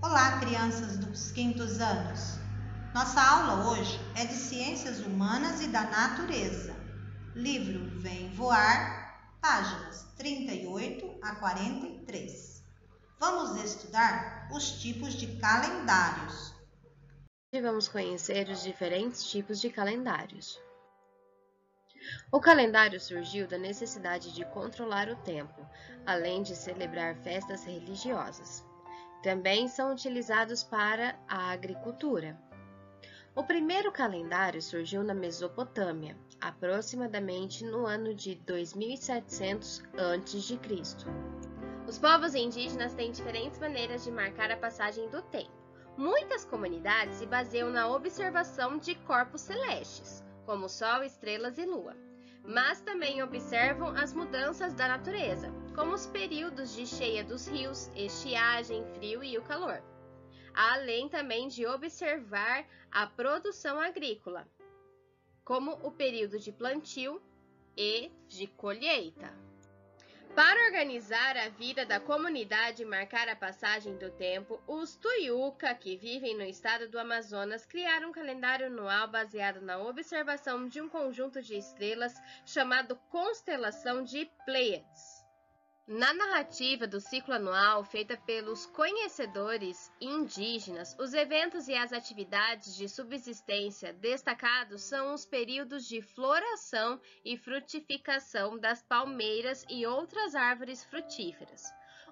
Olá, crianças dos quintos anos! Nossa aula hoje é de Ciências Humanas e da Natureza. Livro Vem Voar, páginas 38 a 43. Vamos estudar os tipos de calendários. Hoje vamos conhecer os diferentes tipos de calendários. O calendário surgiu da necessidade de controlar o tempo, além de celebrar festas religiosas. Também são utilizados para a agricultura. O primeiro calendário surgiu na Mesopotâmia, aproximadamente no ano de 2700 a.C. Os povos indígenas têm diferentes maneiras de marcar a passagem do tempo. Muitas comunidades se baseiam na observação de corpos celestes, como Sol, estrelas e Lua, mas também observam as mudanças da natureza, como os períodos de cheia dos rios, estiagem, frio e o calor, além também de observar a produção agrícola, como o período de plantio e de colheita. Para organizar a vida da comunidade e marcar a passagem do tempo, os Tuiuca, que vivem no estado do Amazonas, criaram um calendário anual baseado na observação de um conjunto de estrelas chamado Constelação de Pleiades. Na narrativa do ciclo anual feita pelos conhecedores indígenas, os eventos e as atividades de subsistência destacados são os períodos de floração e frutificação das palmeiras e outras árvores frutíferas,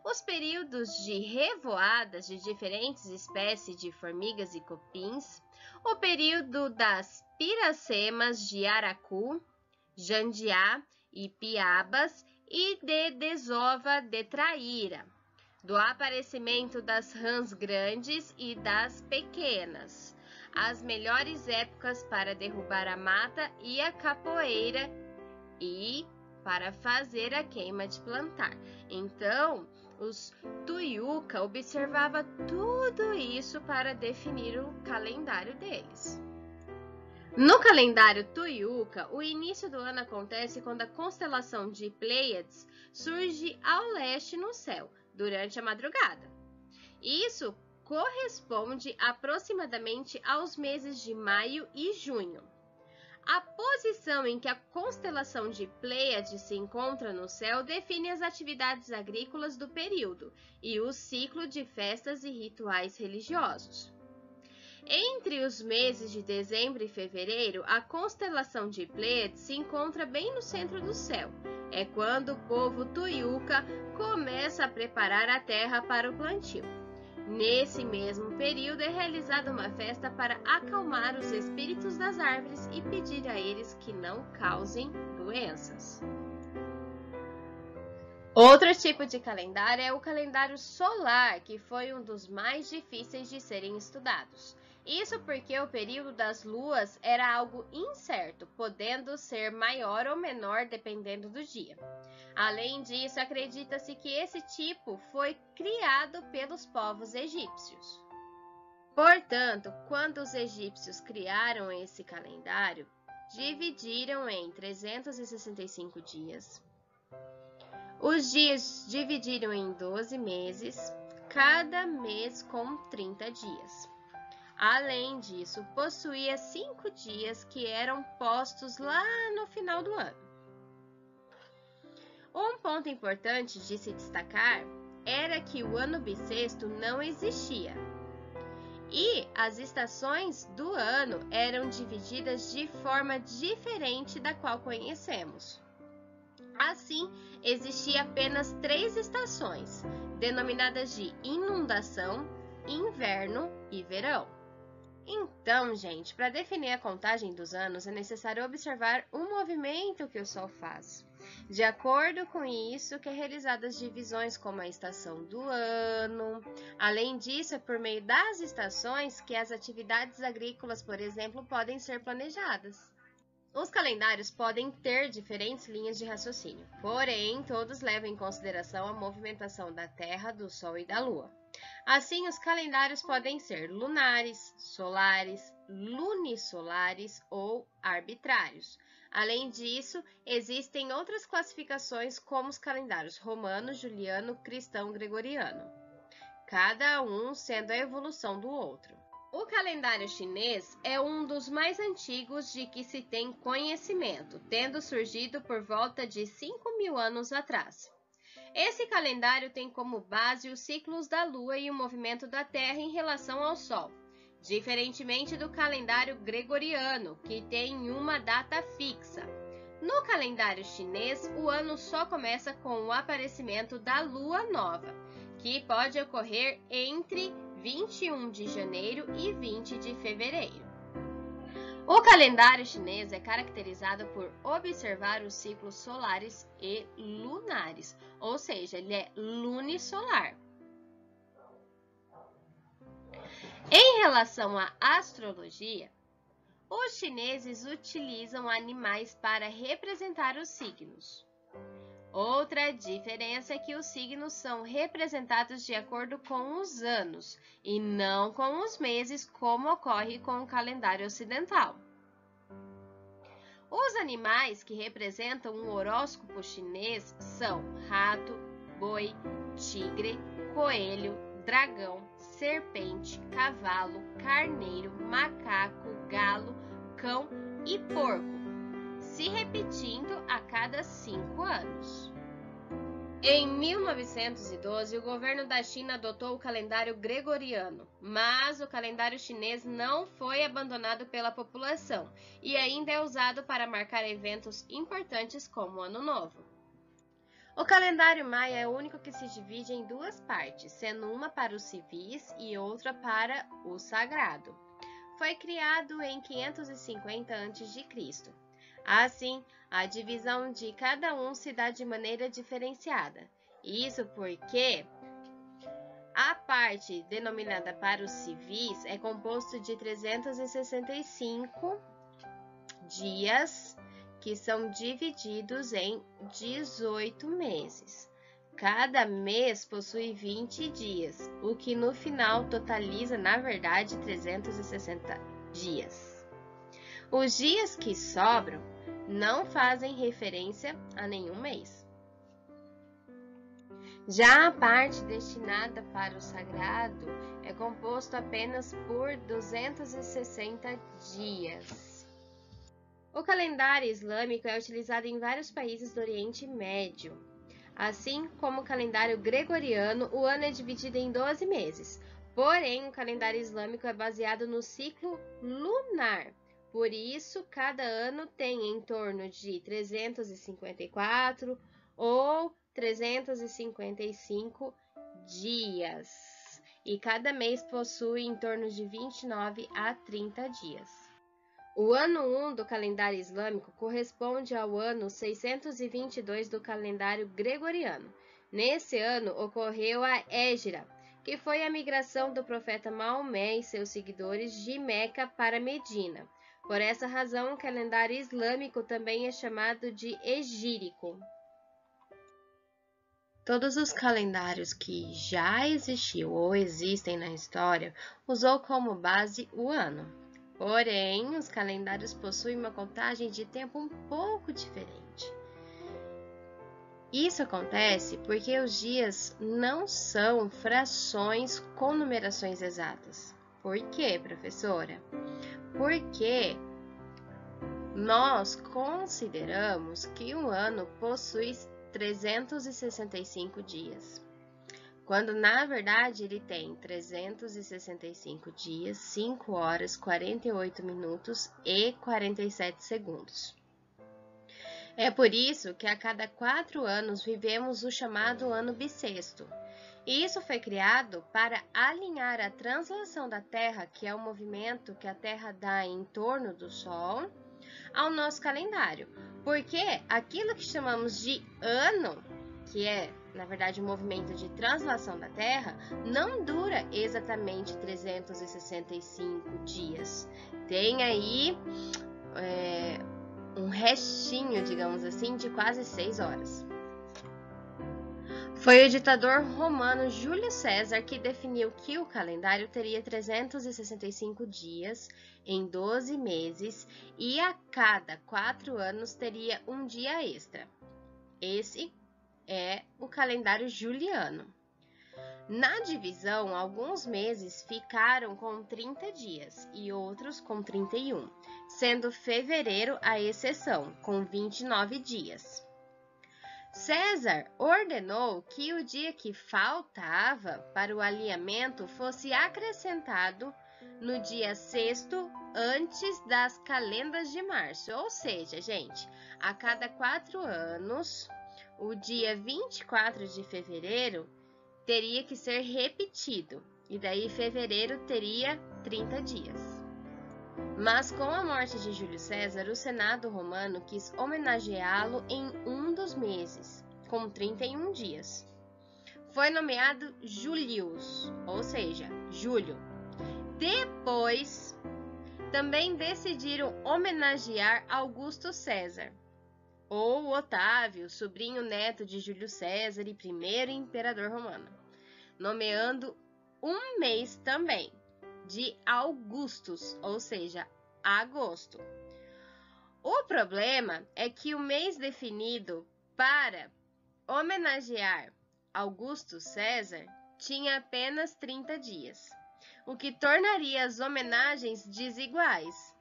os períodos de revoadas de diferentes espécies de formigas e cupins, o período das piracemas de aracu, jandiá e piabas, e de desova de traíra, do aparecimento das rãs grandes e das pequenas, as melhores épocas para derrubar a mata e a capoeira e para fazer a queima de plantar. Então, os Tuiuca observavam tudo isso para definir o calendário deles. No calendário Tuiuca, o início do ano acontece quando a constelação de Pleiades surge ao leste no céu, durante a madrugada. Isso corresponde aproximadamente aos meses de maio e junho. A posição em que a constelação de Pleiades se encontra no céu define as atividades agrícolas do período e o ciclo de festas e rituais religiosos. Entre os meses de dezembro e fevereiro, a constelação de Pleiades se encontra bem no centro do céu. É quando o povo Tuiuca começa a preparar a terra para o plantio. Nesse mesmo período é realizada uma festa para acalmar os espíritos das árvores e pedir a eles que não causem doenças. Outro tipo de calendário é o calendário solar, que foi um dos mais difíceis de serem estudados. Isso porque o período das luas era algo incerto, podendo ser maior ou menor dependendo do dia. Além disso, acredita-se que esse tipo foi criado pelos povos egípcios. Portanto, quando os egípcios criaram esse calendário, dividiram em 365 dias. Os dias dividiram em 12 meses, cada mês com 30 dias. Além disso, possuía 5 dias que eram postos lá no final do ano. Um ponto importante de se destacar era que o ano bissexto não existia e as estações do ano eram divididas de forma diferente da qual conhecemos. Assim, existia apenas 3 estações, denominadas de inundação, inverno e verão. Então, gente, para definir a contagem dos anos, é necessário observar o movimento que o Sol faz. De acordo com isso, que é realizadas as divisões como a estação do ano. Além disso, é por meio das estações que as atividades agrícolas, por exemplo, podem ser planejadas. Os calendários podem ter diferentes linhas de raciocínio, porém, todos levam em consideração a movimentação da Terra, do Sol e da Lua. Assim, os calendários podem ser lunares, solares, lunisolares ou arbitrários. Além disso, existem outras classificações como os calendários romano, juliano, cristão, gregoriano. cada um sendo a evolução do outro. O calendário chinês é um dos mais antigos de que se tem conhecimento, tendo surgido por volta de 5.000 anos atrás. Esse calendário tem como base os ciclos da Lua e o movimento da Terra em relação ao Sol, diferentemente do calendário gregoriano, que tem uma data fixa. No calendário chinês, o ano só começa com o aparecimento da Lua nova, que pode ocorrer entre 21 de janeiro e 20 de fevereiro. O calendário chinês é caracterizado por observar os ciclos solares e lunares, ou seja, ele é lunisolar. Em relação à astrologia, os chineses utilizam animais para representar os signos. Outra diferença é que os signos são representados de acordo com os anos e não com os meses, como ocorre com o calendário ocidental. Os animais que representam um horóscopo chinês são rato, boi, tigre, coelho, dragão, serpente, cavalo, carneiro, macaco, galo, cão e porco, se repetindo a cada 5 anos. Em 1912, o governo da China adotou o calendário gregoriano, mas o calendário chinês não foi abandonado pela população e ainda é usado para marcar eventos importantes como o Ano Novo. O calendário maia é o único que se divide em 2 partes, sendo uma para os civis e outra para o sagrado. Foi criado em 550 a.C. Assim, a divisão de cada um se dá de maneira diferenciada. Isso porque a parte denominada para os civis é composto de 365 dias, que são divididos em 18 meses. Cada mês possui 20 dias, o que no final totaliza, na verdade, 360 dias. Os dias que sobram não fazem referência a nenhum mês. Já a parte destinada para o sagrado é composto apenas por 260 dias. O calendário islâmico é utilizado em vários países do Oriente Médio. Assim como o calendário gregoriano, o ano é dividido em 12 meses. Porém, o calendário islâmico é baseado no ciclo lunar. Por isso, cada ano tem em torno de 354 ou 355 dias. E cada mês possui em torno de 29 a 30 dias. O ano 1 do calendário islâmico corresponde ao ano 622 do calendário gregoriano. Nesse ano ocorreu a Hégira, que foi a migração do profeta Maomé e seus seguidores de Meca para Medina. Por essa razão, o calendário islâmico também é chamado de egírico. Todos os calendários que já existiam ou existem na história usou como base o ano. Porém, os calendários possuem uma contagem de tempo um pouco diferente. Isso acontece porque os dias não são frações com numerações exatas. Por quê, professora? Porque nós consideramos que um ano possui 365 dias, quando na verdade ele tem 365 dias, 5 horas, 48 minutos e 47 segundos. É por isso que a cada 4 anos vivemos o chamado ano bissexto. E isso foi criado para alinhar a translação da Terra, que é o movimento que a Terra dá em torno do Sol, ao nosso calendário. Porque aquilo que chamamos de ano, que é, na verdade, o movimento de translação da Terra, não dura exatamente 365 dias. Tem aí um restinho, digamos assim, de quase 6 horas. Foi o ditador romano Júlio César que definiu que o calendário teria 365 dias em 12 meses e a cada 4 anos teria um dia extra. Esse é o calendário juliano. Na divisão, alguns meses ficaram com 30 dias e outros com 31, sendo fevereiro a exceção, com 29 dias. César ordenou que o dia que faltava para o alinhamento fosse acrescentado no dia 6º antes das calendas de março. Ou seja, gente, a cada 4 anos, o dia 24 de fevereiro teria que ser repetido, e daí fevereiro teria 30 dias. Mas com a morte de Júlio César, o Senado romano quis homenageá-lo em um dos meses, com 31 dias. Foi nomeado Julius, ou seja, Júlio. Depois, também decidiram homenagear Augusto César, ou Otávio, sobrinho neto de Júlio César e primeiro imperador romano, nomeando um mês também, de Augustus, ou seja, agosto. O problema é que o mês definido para homenagear Augusto César tinha apenas 30 dias, o que tornaria as homenagens desiguais,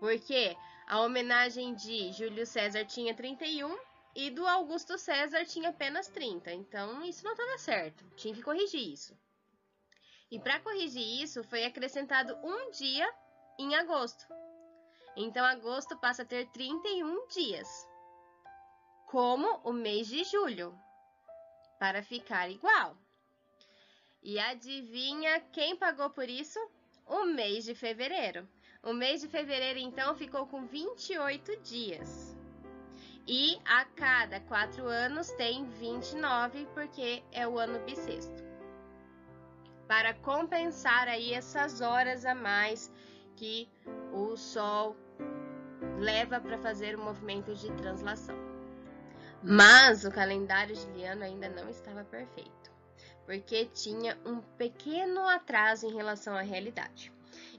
porque a homenagem de Júlio César tinha 31 e do Augusto César tinha apenas 30. Então, isso não estava certo. Tinha que corrigir isso. E para corrigir isso, foi acrescentado um dia em agosto. Então, agosto passa a ter 31 dias, como o mês de julho, para ficar igual. E adivinha quem pagou por isso? O mês de fevereiro. O mês de fevereiro, então, ficou com 28 dias. E a cada 4 anos tem 29, porque é o ano bissexto. Para compensar aí essas horas a mais que o Sol leva para fazer o movimento de translação. Mas o calendário juliano ainda não estava perfeito, porque tinha um pequeno atraso em relação à realidade.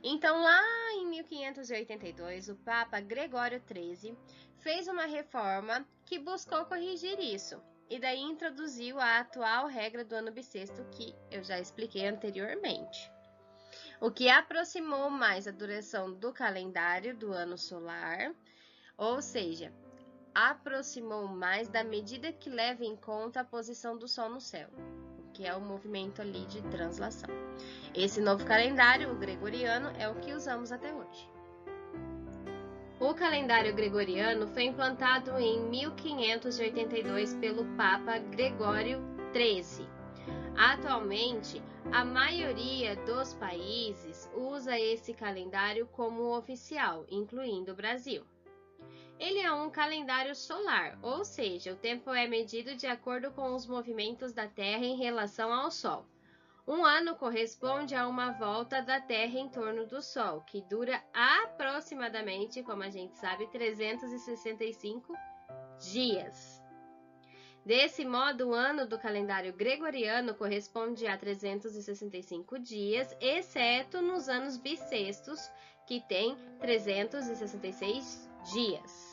Então, lá em 1582, o Papa Gregório XIII fez uma reforma que buscou corrigir isso, e daí introduziu a atual regra do ano bissexto que eu já expliquei anteriormente, o que aproximou mais a duração do calendário do ano solar, ou seja, aproximou mais da medida que leva em conta a posição do Sol no céu, que é o movimento ali de translação. Esse novo calendário, o gregoriano, é o que usamos até hoje. O calendário gregoriano foi implantado em 1582 pelo Papa Gregório XIII. Atualmente, a maioria dos países usa esse calendário como oficial, incluindo o Brasil. Ele é um calendário solar, ou seja, o tempo é medido de acordo com os movimentos da Terra em relação ao Sol. Um ano corresponde a uma volta da Terra em torno do Sol, que dura aproximadamente, como a gente sabe, 365 dias. Desse modo, o ano do calendário gregoriano corresponde a 365 dias, exceto nos anos bissextos, que tem 366 dias.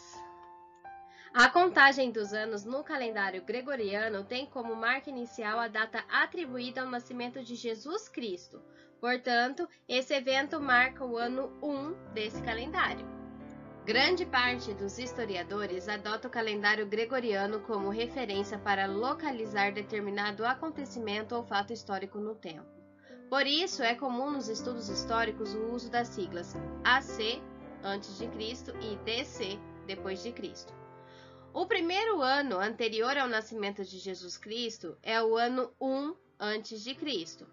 A contagem dos anos no calendário gregoriano tem como marca inicial a data atribuída ao nascimento de Jesus Cristo. Portanto, esse evento marca o ano 1 desse calendário. Grande parte dos historiadores adota o calendário gregoriano como referência para localizar determinado acontecimento ou fato histórico no tempo. Por isso, é comum nos estudos históricos o uso das siglas AC, antes de Cristo, e DC, depois de Cristo. O primeiro ano anterior ao nascimento de Jesus Cristo é o ano 1 antes de Cristo.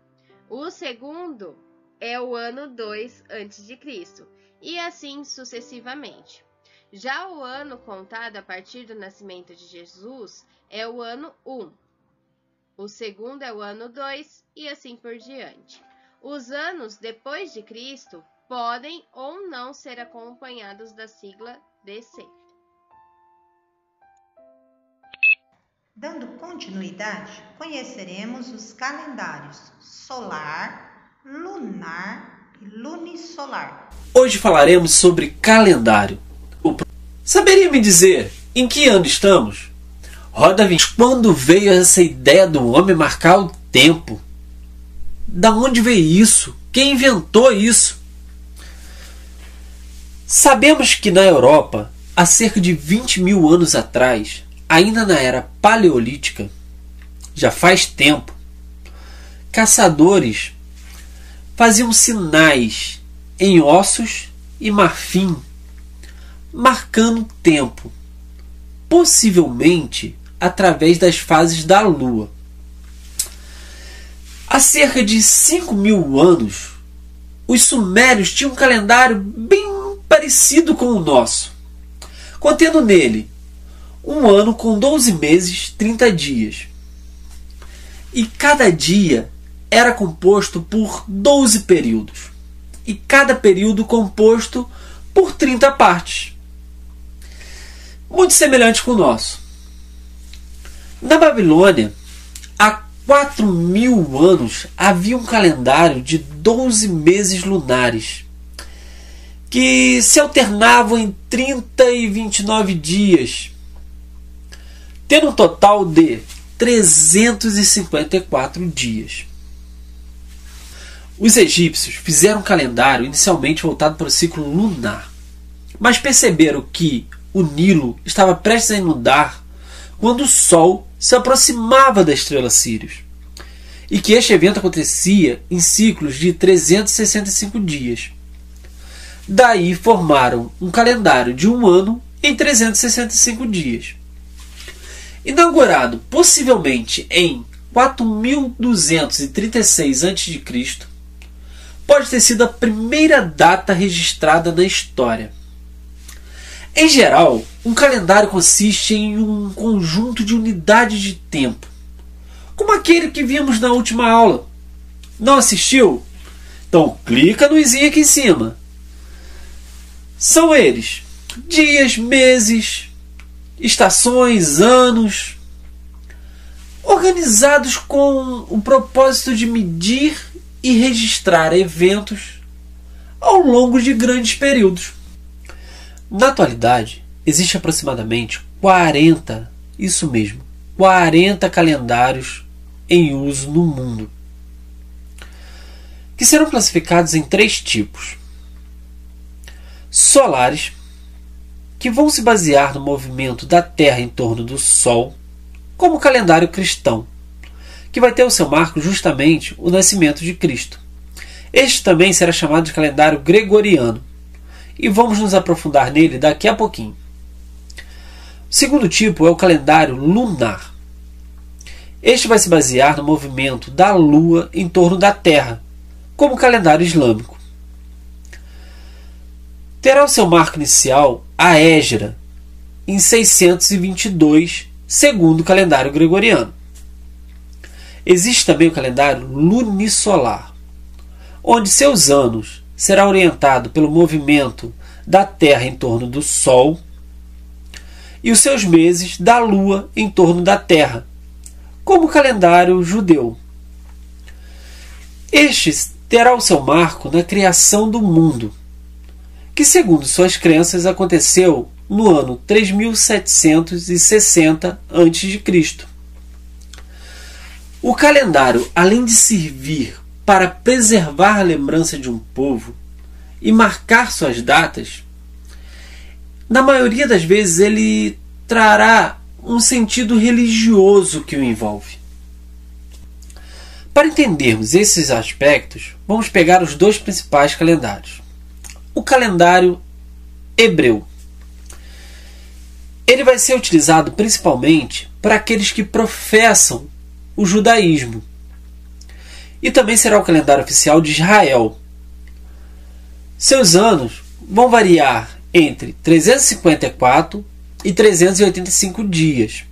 O segundo é o ano 2 antes de Cristo, e assim sucessivamente. Já o ano contado a partir do nascimento de Jesus é o ano 1. O segundo é o ano 2 e assim por diante. Os anos depois de Cristo podem ou não ser acompanhados da sigla DC. Dando continuidade, conheceremos os calendários solar, lunar e lunisolar. Hoje falaremos sobre calendário. Saberia me dizer em que ano estamos? Roda 20. Quando veio essa ideia do homem marcar o tempo? Da onde veio isso? Quem inventou isso? Sabemos que na Europa, há cerca de 20 mil anos atrás, ainda na era paleolítica, já faz tempo, caçadores faziam sinais em ossos e marfim, marcando tempo, possivelmente através das fases da Lua. Há cerca de 5 mil anos, os sumérios tinham um calendário bem parecido com o nosso, contendo nele um ano com 12 meses, 30 dias. E cada dia era composto por 12 períodos, e cada período composto por 30 partes. Muito semelhante com o nosso. Na Babilônia, há 4 mil anos havia um calendário de 12 meses lunares, que se alternavam em 30 e 29 dias, tendo um total de 354 dias. Os egípcios fizeram um calendário inicialmente voltado para o ciclo lunar, mas perceberam que o Nilo estava prestes a inundar quando o Sol se aproximava da estrela Sírius, e que este evento acontecia em ciclos de 365 dias. Daí formaram um calendário de um ano em 365 dias. Inaugurado possivelmente em 4236 a.C., pode ter sido a primeira data registrada na história. Em geral, um calendário consiste em um conjunto de unidades de tempo, como aquele que vimos na última aula. Não assistiu? Então clica no izinho aqui em cima. São eles: dias, meses, estações, anos, organizados com o propósito de medir e registrar eventos ao longo de grandes períodos. Na atualidade, existe aproximadamente 40 calendários em uso no mundo, que serão classificados em 3 tipos: solares, que vão se basear no movimento da Terra em torno do Sol, como o calendário cristão, que vai ter o seu marco justamente o nascimento de Cristo. Este também será chamado de calendário gregoriano, e vamos nos aprofundar nele daqui a pouquinho. O segundo tipo é o calendário lunar. Este vai se basear no movimento da Lua em torno da Terra, como o calendário islâmico. Terá o seu marco inicial a Égira, em 622, segundo o calendário gregoriano. Existe também o calendário lunisolar, onde seus anos será orientado pelo movimento da Terra em torno do Sol e os seus meses da Lua em torno da Terra, como o calendário judeu. Este terá o seu marco na criação do mundo, que segundo suas crenças aconteceu no ano 3760 a.C. O calendário, além de servir para preservar a lembrança de um povo e marcar suas datas, na maioria das vezes ele trará um sentido religioso que o envolve. Para entendermos esses aspectos, vamos pegar os 2 principais calendários. O calendário hebreu. Ele vai ser utilizado principalmente para aqueles que professam o judaísmo. E também será o calendário oficial de Israel. Seus anos vão variar entre 354 e 385 dias.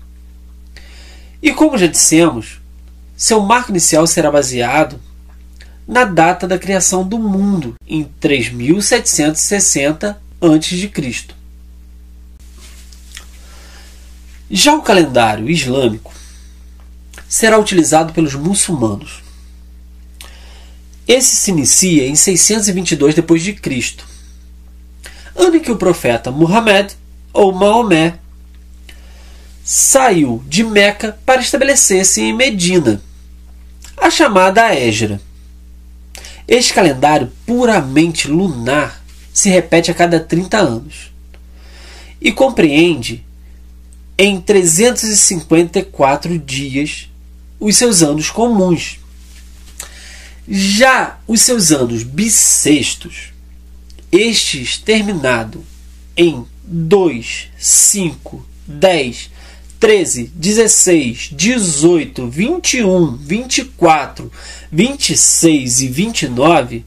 E como já dissemos, seu marco inicial será baseado na data da criação do mundo, em 3760 a.C. Já o calendário islâmico será utilizado pelos muçulmanos. Esse se inicia em 622 d.C., ano em que o profeta Muhammad, ou Maomé, saiu de Meca para estabelecer-se em Medina, a chamada Égira. Este calendário puramente lunar se repete a cada 30 anos e compreende em 354 dias os seus anos comuns. Já os seus anos bissextos, estes terminado em 2, 5, 10, 13, 16, 18, 21, 24, 26 e 29,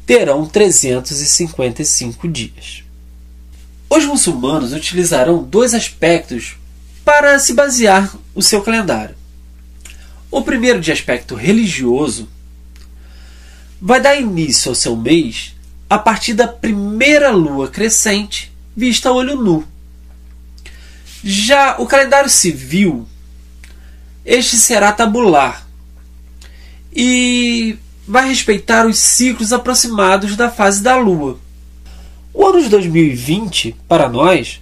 terão 355 dias. Os muçulmanos utilizarão dois aspectos para se basear o seu calendário. O primeiro, de aspecto religioso, vai dar início ao seu mês a partir da primeira lua crescente vista a olho nu. Já o calendário civil, este será tabular e vai respeitar os ciclos aproximados da fase da lua. O ano de 2020, para nós,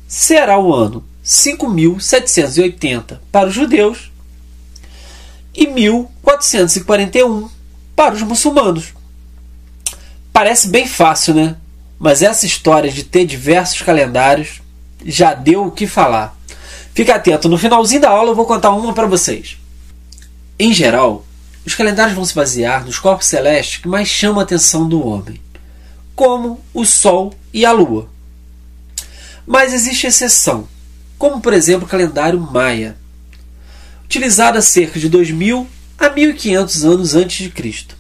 será o ano 5.780 para os judeus e 1.441 para os muçulmanos. Parece bem fácil, né? Mas essa história de ter diversos calendários já deu o que falar. Fica atento, no finalzinho da aula eu vou contar uma para vocês. Em geral, os calendários vão se basear nos corpos celestes que mais chamam a atenção do homem, como o Sol e a Lua. Mas existe exceção, como por exemplo o calendário Maia, utilizado há cerca de 2.000 a 1.500 anos antes de Cristo.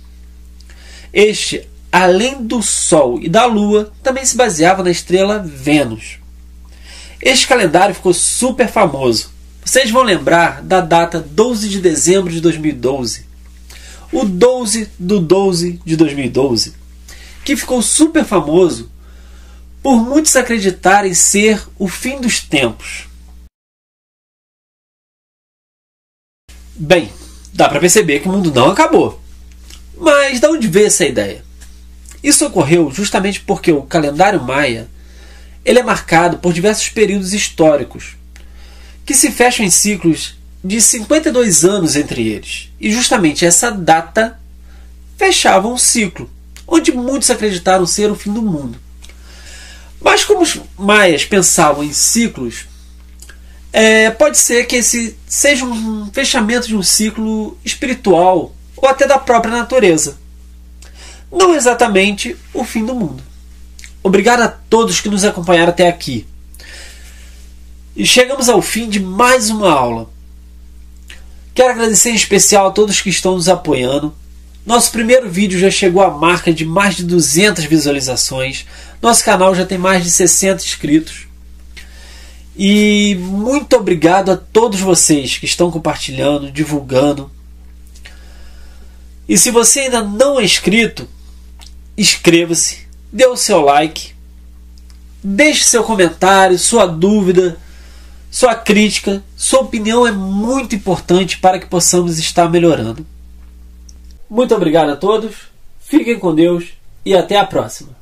Este, além do Sol e da Lua, também se baseava na estrela Vênus. Este calendário ficou super famoso. Vocês vão lembrar da data 12 de dezembro de 2012. O 12 do 12 de 2012. Que ficou super famoso por muitos acreditarem ser o fim dos tempos. Bem, dá para perceber que o mundo não acabou. Mas de onde veio essa ideia? Isso ocorreu justamente porque o calendário maia ele é marcado por diversos períodos históricos, que se fecham em ciclos de 52 anos entre eles. E justamente essa data fechava um ciclo, onde muitos acreditaram ser o fim do mundo. Mas como os maias pensavam em ciclos, pode ser que esse seja um fechamento de um ciclo espiritual ou até da própria natureza. Não exatamente o fim do mundo. Obrigado a todos que nos acompanharam até aqui. E chegamos ao fim de mais uma aula. Quero agradecer em especial a todos que estão nos apoiando. Nosso primeiro vídeo já chegou à marca de mais de 200 visualizações. Nosso canal já tem mais de 60 inscritos. E muito obrigado a todos vocês que estão compartilhando, divulgando. E se você ainda não é inscrito, inscreva-se, dê o seu like, deixe seu comentário, sua dúvida, sua crítica, sua opinião é muito importante para que possamos estar melhorando. Muito obrigado a todos, fiquem com Deus e até a próxima.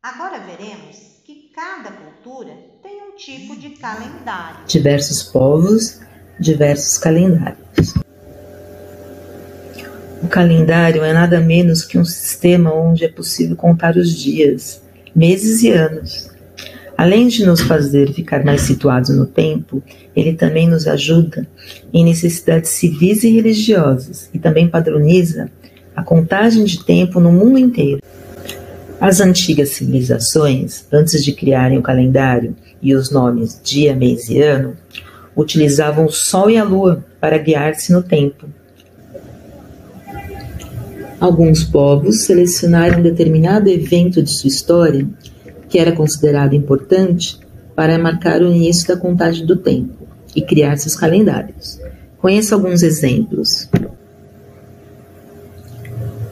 Agora veremos que cada cultura tem um tipo de calendário. Diversos povos, diversos calendários. O calendário é nada menos que um sistema onde é possível contar os dias, meses e anos. Além de nos fazer ficar mais situados no tempo, ele também nos ajuda em necessidades civis e religiosas e também padroniza a contagem de tempo no mundo inteiro. As antigas civilizações, antes de criarem o calendário e os nomes dia, mês e ano, utilizavam o Sol e a Lua para guiar-se no tempo. Alguns povos selecionaram um determinado evento de sua história que era considerado importante para marcar o início da contagem do tempo e criar seus calendários. Conheça alguns exemplos.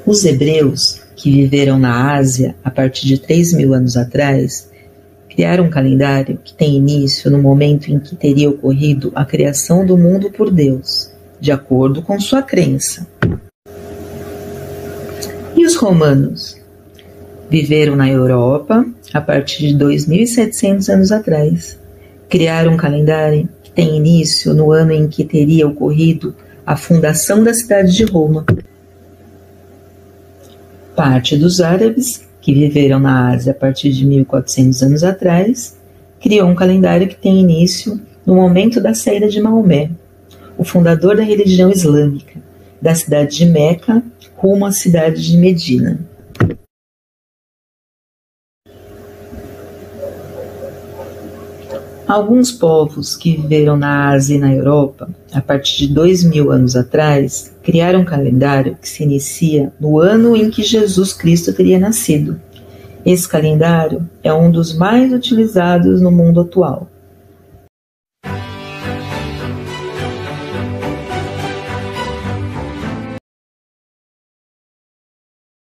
Os hebreus, que viveram na Ásia a partir de 3.000 anos atrás, criaram um calendário que tem início no momento em que teria ocorrido a criação do mundo por Deus, de acordo com sua crença. E os romanos? Viveram na Europa a partir de 2.700 anos atrás. Criaram um calendário que tem início no ano em que teria ocorrido a fundação da cidade de Roma. Parte dos árabes, que viveram na Ásia a partir de 1400 anos atrás, criou um calendário que tem início no momento da saída de Maomé, o fundador da religião islâmica, da cidade de Meca rumo à cidade de Medina. Alguns povos que viveram na Ásia e na Europa, a partir de 2000 anos atrás, criaram um calendário que se inicia no ano em que Jesus Cristo teria nascido. Esse calendário é um dos mais utilizados no mundo atual.